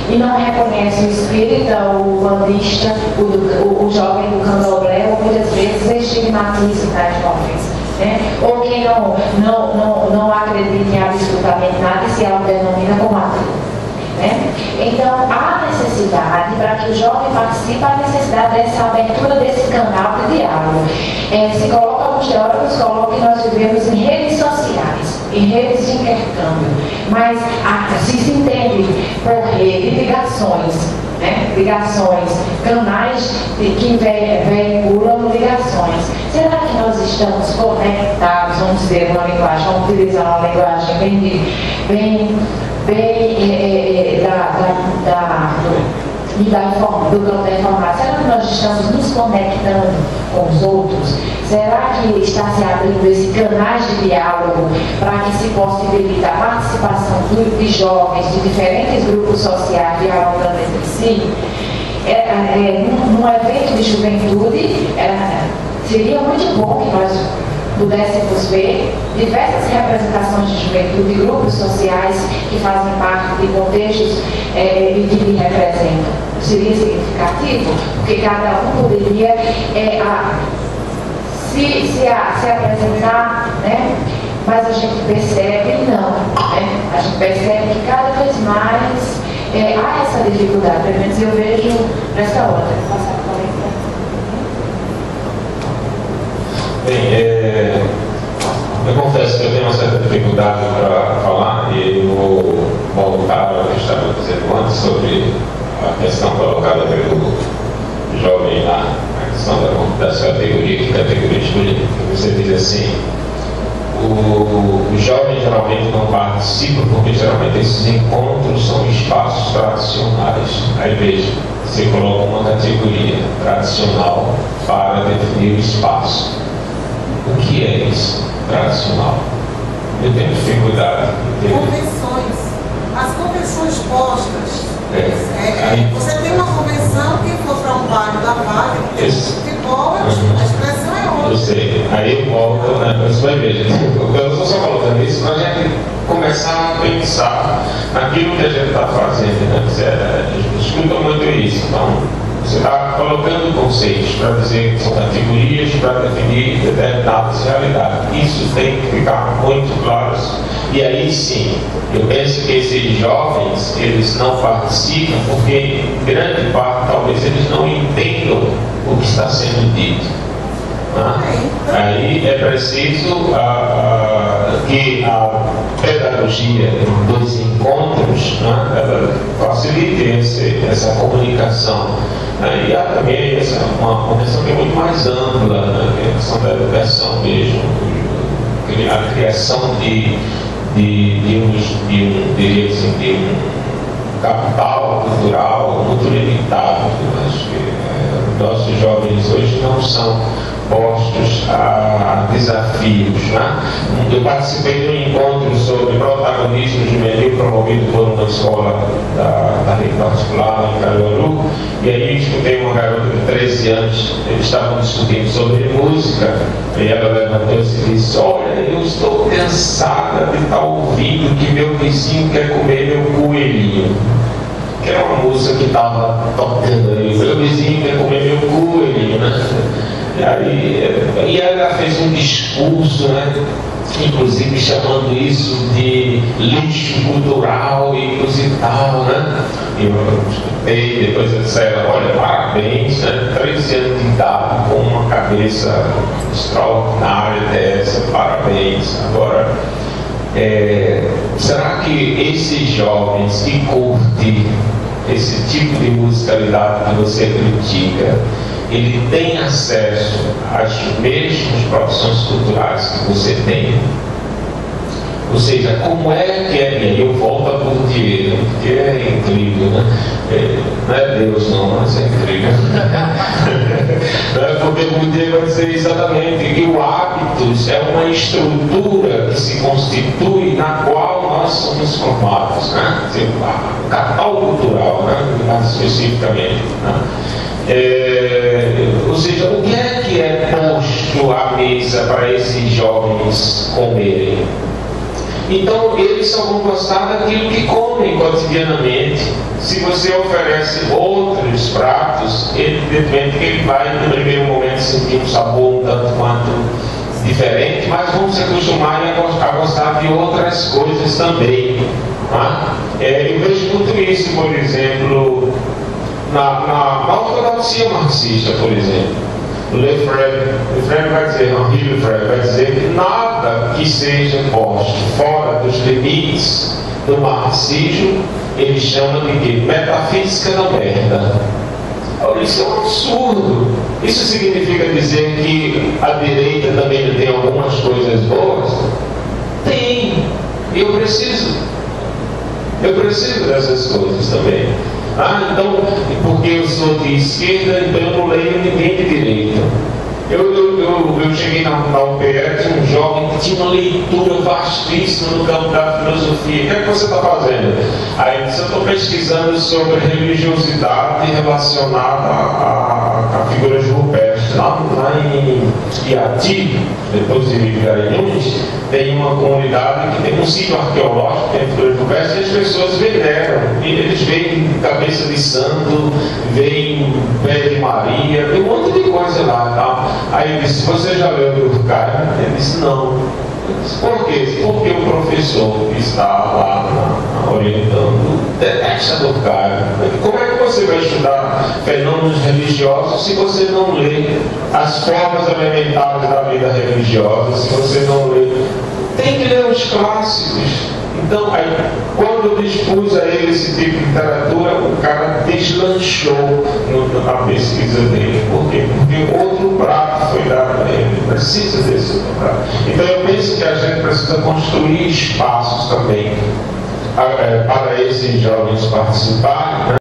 e não reconhece o espírita, o bandista, o jovem do candomblé, ou muitas vezes estigmatiza tais jovens. Né? Ou quem não acredita em absolutamente nada e se autodenomina como ateu. Né? Então, há necessidade, para que o jovem participe, há necessidade dessa abertura desse canal de diálogo. Se coloca, alguns teóricos colocam que nós vivemos em redes sociais, em redes de intercâmbio, mas se entende por rede ligações, né? Ligações, canais que veiculam ligações. Será que nós estamos conectados, vamos dizer uma linguagem, vamos utilizar uma linguagem bem do campo da informação? Será que nós estamos nos conectando com os outros? Será que está se abrindo esse canais de diálogo para que se possibilite a participação de jovens de diferentes grupos sociais dialogando entre si? Num evento de juventude, seria muito bom que nós pudéssemos ver diversas representações de juventude, grupos sociais que fazem parte de contextos e que me representam. Seria significativo, porque cada um poderia se apresentar, né? Mas a gente percebe não, né? A gente percebe que cada vez mais há essa dificuldade, pelo menos eu vejo nessa hora. Passar a palavra. Bem, eu confesso que eu tenho uma certa dificuldade para falar e vou voltar ao que eu estava dizendo antes sobre a questão colocada pelo jovem na questão das categorias, que categoria escolhida. Você diz assim, o jovem geralmente não participa porque geralmente esses encontros são espaços tradicionais. Aí veja, você coloca uma categoria tradicional para definir o espaço. O que é isso, tradicional? Eu tenho dificuldade. Convenções. As convenções postas. Você tem uma convenção que for para um bairro da Vale, que tem futebol, a expressão é outra. Eu sei. Aí eu volto, né? Você vai ver, gente. Eu estou só colocando isso para a gente começar a pensar naquilo que a gente está fazendo, né? A gente escuta muito isso. Então, você está colocando conceitos para dizer que são categorias para definir determinadas realidades. Isso tem que ficar muito claro. E aí sim, eu penso que esses jovens, eles não participam porque, em grande parte, talvez eles não entendam o que está sendo dito. Aí é preciso que a pedagogia dos encontros, ela facilite essa comunicação. E há também uma questão que é muito mais ampla, que é a questão da educação mesmo, a criação de um capital cultural muito limitado. Acho que nossos jovens hoje não são postos a desafios. Eu participei de um encontro sobre protagonismo juvenil promovido por uma escola da rede particular em Caruaru, e aí escutei uma garota de 13 anos, eles estavam discutindo sobre música, e ela levantou-se e disse: olha, eu estou cansada de estar ouvindo que meu vizinho quer comer meu coelhinho. Que era uma música que estava tocando ali, meu vizinho quer comer meu coelhinho, né? E ela fez um discurso, né, inclusive chamando isso de lixo cultural e inusitado, né? E eu escutei, depois eu disse: olha, parabéns, né? 13 anos de idade, com uma cabeça extraordinária dessa, parabéns. Agora, será que esses jovens que curtem esse tipo de musicalidade que você critica, ele tem acesso às mesmas profissões culturais que você tem? Ou seja, como é que é? Eu volto a Bourdieu, porque é incrível, né? Não é Deus não, mas é incrível. Porque Bourdieu vai dizer exatamente que o hábitos é uma estrutura que se constitui na qual nós somos formados, né? O capital cultural, né? Mais especificamente, né? Ou seja, o que é posto à mesa para esses jovens comerem? Então eles só vão gostar daquilo que comem cotidianamente. Se você oferece outros pratos, evidentemente que ele vai no primeiro momento sentir um sabor um tanto quanto diferente, mas vão se acostumar a gostar de outras coisas também. Tá? Eu vejo muito isso, por exemplo, na ortodoxia marxista, por exemplo. Lefebvre vai dizer, Henri Lefebvre vai dizer que nada que seja posto fora dos limites do marxismo, ele chama de quê? Metafísica da merda. Isso é um absurdo. Isso significa dizer que a direita também tem algumas coisas boas? Tem. Eu preciso dessas coisas também. Então, porque eu sou de esquerda, então eu não leio ninguém de direita. Eu cheguei na UPE, tinha um jovem que tinha uma leitura vastíssima no campo da filosofia. O que é que você está fazendo? Aí eu estou pesquisando sobre religiosidade relacionada a figuras rupestres. Lá em Iati, depois de Garanhuns, tem uma comunidade que tem um sítio arqueológico, tem figuras rupestres, e as pessoas veneram. E eles veem cabeça de santo, veem pé de Maria, tem um monte de coisa lá. Tá? Aí ele disse, você já leu Durkheim? Ele disse, não. Eu disse, por quê? Porque o professor que está lá orientando detesta Durkheim. Como é que você vai estudar fenômenos religiosos se você não lê as formas elementares da vida religiosa, se você não lê? Tem que ler os clássicos. Então, aí, quando eu dispus a ele esse tipo de literatura, o cara deslanchou na pesquisa dele. Por quê? Porque outro prato foi dado a ele. Precisa desse outro prato. Então, eu penso que a gente precisa construir espaços também para esses jovens participarem, né?